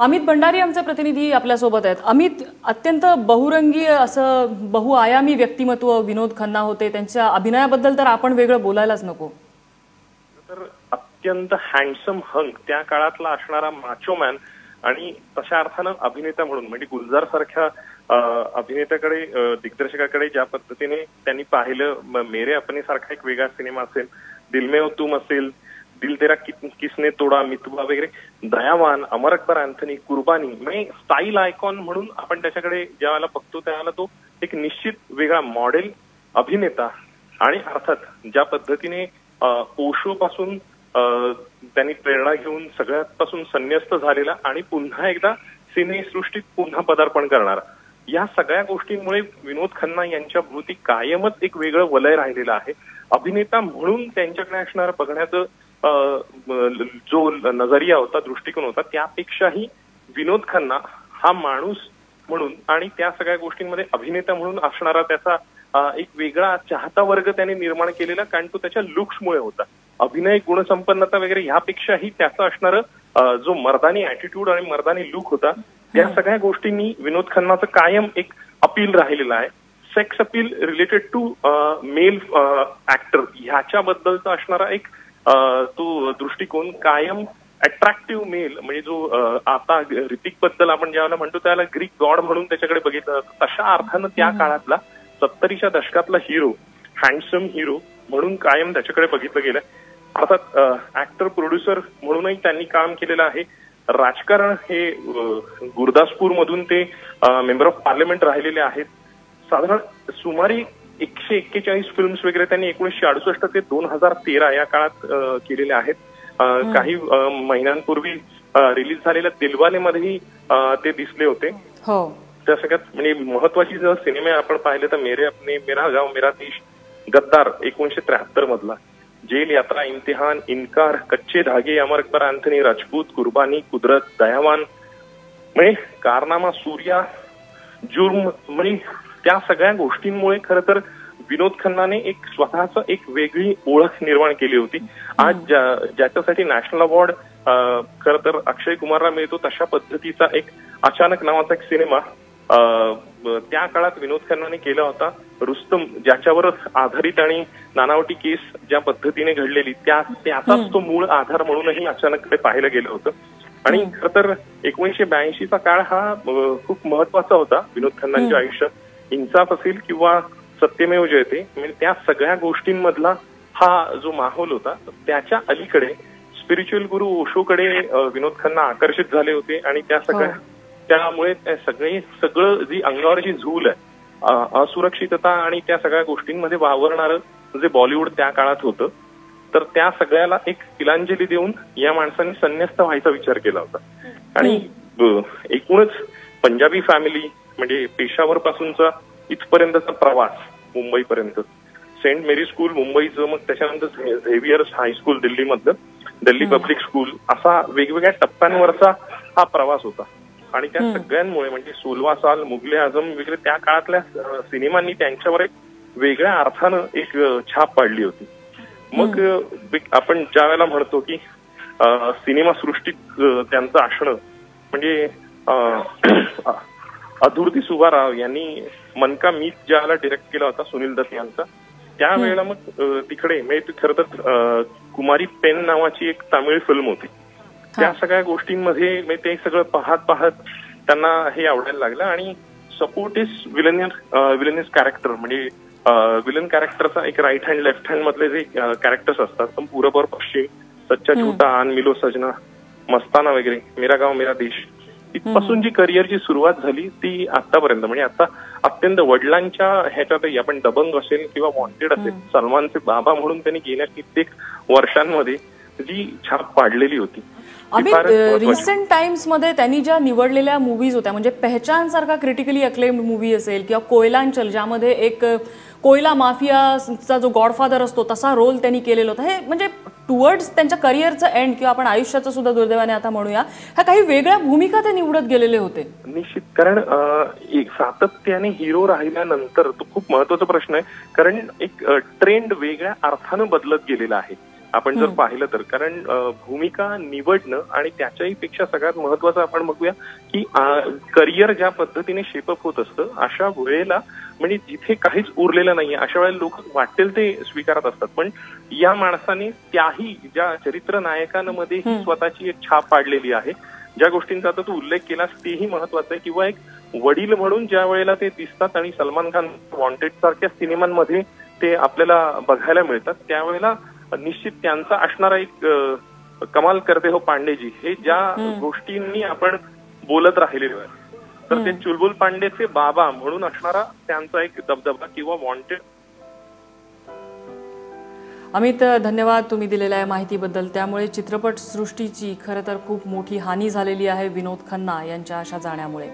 अमित भंडारी आमचे प्रतिनिधी आपल्यासोबत आहेत. अमित, अत्यंत बहुरंगी असं बहुआयामी व्यक्तिमत्व विनोद खन्ना होते. त्यांच्या अभिनयाबद्दल तर आपण वेगळं बोलायलाच नको. तर अत्यंत हँडसम हंक त्या काळातला असणारा माचोमॅन आणि तशा अर्थानं अभिनेता म्हणून म्हणजे गुलजार सारख्या अभिनेत्याकडे दिग्दर्शकाकडे ज्या पद्धतीने त्यांनी पाहिलं, मेरे अपने सारखा एक वेगळा सिनेमा असेल, दिल में हो तुम असेल, दिल तेरा किसने तोडा, मितवा वगैरे, दयावान, अमर अकबर अँथनी, कुर्बानी, म्हणजे स्टाईल आयकॉन म्हणून आपण त्याच्याकडे ज्यावेळेला बघतो त्यावेळेला तो एक निश्चित वेगळा मॉडेल अभिनेता आणि अर्थात ज्या पद्धतीने ओशो पासून त्यांनी प्रेरणा घेऊन सगळ्यात पासून संन्यस्त झालेला आणि पुन्हा एकदा सिनेसृष्टीत पुन्हा पदार्पण करणारा, या सगळ्या गोष्टींमुळे विनोद खन्ना यांच्या भोवती कायमच एक वेगळं वलय राहिलेलं आहे. अभिनेता म्हणून त्यांच्याकडे असणारं बघण्याचं जो नजरिया होता, दृष्टिकोन होता, त्यापेक्षाही विनोद खन्ना हा माणूस म्हणून आणि त्या सगळ्या गोष्टींमध्ये अभिनेता म्हणून असणारा त्याचा एक वेगळा चाहता वर्ग त्याने निर्माण केलेला, कारण तो त्याच्या लुक्समुळे होता. अभिनय गुणसंपन्नता वगैरे ह्यापेक्षाही त्याचं असणारं जो मर्दानी ऍटिट्यूड आणि मर्दानी लुक होता, त्या सगळ्या गोष्टींनी विनोद खन्नाचं कायम एक अपील राहिलेलं आहे. Sex appeal related to male actor ह्याच्याबद्दलचा असणारा एक तो दृष्टिकोन कायम अट्रॅक्टिव्ह मेल, म्हणजे जो आता ऋतिक बद्दल आपण ज्यावेळेला म्हणतो त्याला ग्रीक गॉड म्हणून त्याच्याकडे बघितलं, तशा अर्थानं त्या काळातला 70च्या दशकातला हिरो, हँडसम हिरो म्हणून कायम त्याच्याकडे बघितलं गेलं. अर्थात ऍक्टर प्रोड्युसर म्हणूनही त्यांनी काम केलेलं आहे. राजकारण हे गुरदासपूर मधून ते मेंबर ऑफ पार्लमेंट राहिलेले आहेत. साधारण सुमारे 141 फिल्म्स वगैरे त्यांनी 1968 ते 2013 या काळात केलेल्या आहेत. काही महिन्यांपूर्वी रिलीज झालेल्या दिलवाले मध्येही ते दिसले होते. त्या सगळ्यात म्हणजे महत्वाची जर सिनेमे आपण पाहिले तर मेरे अपने, मेरा गाव मेरा देश, गद्दार 1973 मधला, जेल यात्रा, इम्तिहान, इनकार, कच्चे धागे, अमर अकबर अँथनी, राजपूत, कुर्बानी, कुदरत, दयावान, म्हणजे कारनामा, सूर्या, जुर्म, म्हणजे त्या सगळ्या गोष्टींमुळे खरं तर विनोद खन्नाने एक स्वतःच एक वेगळी ओळख निर्माण केली होती. आज ज्याच्यासाठी नॅशनल अवॉर्ड खरं तर अक्षय कुमारला मिळतो, तशा पद्धतीचा एक अचानक नावाचा एक सिनेमा त्या काळात विनोद खन्नाने केला होता. रुस्तम, ज्याच्यावर आधारित आणि नानावटी केस ज्या पद्धतीने घडलेली त्याचाच तो मूळ आधार म्हणूनही अचानक ते पाहिलं गेलं होतं. आणि खरं तर 1982चा काळ हा खूप महत्वाचा होता विनोद खन्नांच्या आयुष्यात. इन्साफ असेल किंवा सत्यमेव जयते, म्हणजे त्या सगळ्या गोष्टींमधला हा जो माहोल होता, त्याच्या अलीकडे स्पिरिच्युअल गुरु ओशोकडे विनोद खन्ना आकर्षित झाले होते आणि त्या सगळ्या त्यामुळे सगळं जी अंगावर जी झूल आहे, असुरक्षितता आणि त्या सगळ्या गोष्टींमध्ये वावरणारं जे बॉलिवूड त्या काळात होतं, तर त्या सगळ्याला एक तिलांजली देऊन या माणसाने संन्यस्त व्हायचा विचार केला होता. आणि एकूणच पंजाबी फॅमिली म्हणजे पेशावर पासूनचा इथपर्यंतचा प्रवास मुंबईपर्यंत, सेंट मेरी स्कूल मुंबईचं, मग त्याच्यानंतर झेवियर्स हायस्कूल दिल्लीमधलं, दिल्ली पब्लिक स्कूल, असा वेगवेगळ्या टप्प्यांवरचा हा प्रवास होता. आणि त्या सगळ्यांमुळे म्हणजे 16 साल, मुघले आझम वगैरे त्या काळातल्या सिनेमांनी त्यांच्यावर एक वेगळ्या अर्थानं एक छाप पाडली होती. मग आपण ज्या वेळेला म्हणतो की सिनेमा सृष्टीत त्यांचं असणं म्हणजे अधूरती सुब्बाराव यांनी मन का मीत ज्याला डिरेक्ट केला होता सुनील दत्त यांचा, त्यावेळेला मग तिकडे म्हणजे खरं तर कुमारी पेन नावाची एक तामिळ फिल्म होती. त्या सगळ्या गोष्टींमध्ये ते सगळं पाहत त्यांना हे आवडायला लागलं. आणि सपोर्टिस विलनियस कॅरेक्टर म्हणजे विलन कॅरेक्टरचा एक राईट हँड लेफ्ट हँड मधले जे कॅरेक्टर्स असतात, पूरब और पश्चिम, सच्चा झूठा, आन मिलो सजना, मस्ताना वगैरे, मेरा गाव मेरा देश, इथपासून जी करिअरची सुरुवात झाली ती आतापर्यंत म्हणजे आता अत्यंत वडिलांच्या ह्याच्यातही आपण दबंग असेल किंवा वॉन्टेड असेल, सलमानचे बाबा म्हणून त्यांनी गेल्या कित्येक वर्षांमध्ये जी छाप पाडलेली होती. अमित, रिसेंट टाइम्स मध्ये त्यांनी ज्या निवडलेल्या मूवीज होत्या म्हणजे पहचान सारखा क्रिटिकली अक्लेम्ड मूवी असेल किंवा कोयलांचल ज्यामध्ये एक कोयला माफियाचा जो गॉडफादर असतो तसा रोल त्यांनी केलेला होता, हे म्हणजे टुवर्ड्स त्यांच्या करिअरचं एंड किंवा आपण आयुष्याचं सुद्धा दुर्दैवाने आता म्हणूया, ह्या काही वेगळ्या भूमिका ते निवडत गेलेले होते. निश्चित, कारण सातत्याने हिरो राहिल्यानंतर तो खूप महत्वाचा प्रश्न आहे, कारण एक ट्रेंड वेगळ्या अर्थानं बदलत गेलेला आहे. आपण जर पाहिलं तर. कारण भूमिका निवडणं आणि त्याच्याही पेक्षा सगळ्यात महत्वाचं आपण बघूया की करिअर ज्या पद्धतीने शेपअप होत असतं अशा वेळेला म्हणजे जिथे काहीच उरलेलं नाहीये अशा वेळेला लोक वाटेल ते स्वीकारत असतात. पण या माणसाने त्याही ज्या चरित्र नायकांमध्ये ही स्वतःची एक छाप पाडलेली आहे. ज्या गोष्टींचा आता तू उल्लेख केलास तेही महत्वाचं आहे. किंवा एक वडील म्हणून ज्या वेळेला ते दिसतात आणि सलमान खान वॉन्टेड सारख्या सिनेमांमध्ये ते आपल्याला बघायला मिळतात त्यावेळेला निश्चित त्यांचा असणारा एक कमाल करते हो पांडेजी हे ज्या गोष्टींनी आपण बोलत राहिलेलो आहे तर ते चुलबुल पांडेचे बाबा म्हणून असणारा त्यांचा एक दबदबा किंवा वॉन्टेड. अमित, धन्यवाद तुम्ही दिलेल्या माहितीबद्दल. त्यामुळे चित्रपट सृष्टीची खरं तर खूप मोठी हानी झालेली आहे विनोद खन्ना यांच्या अशा जाण्यामुळे.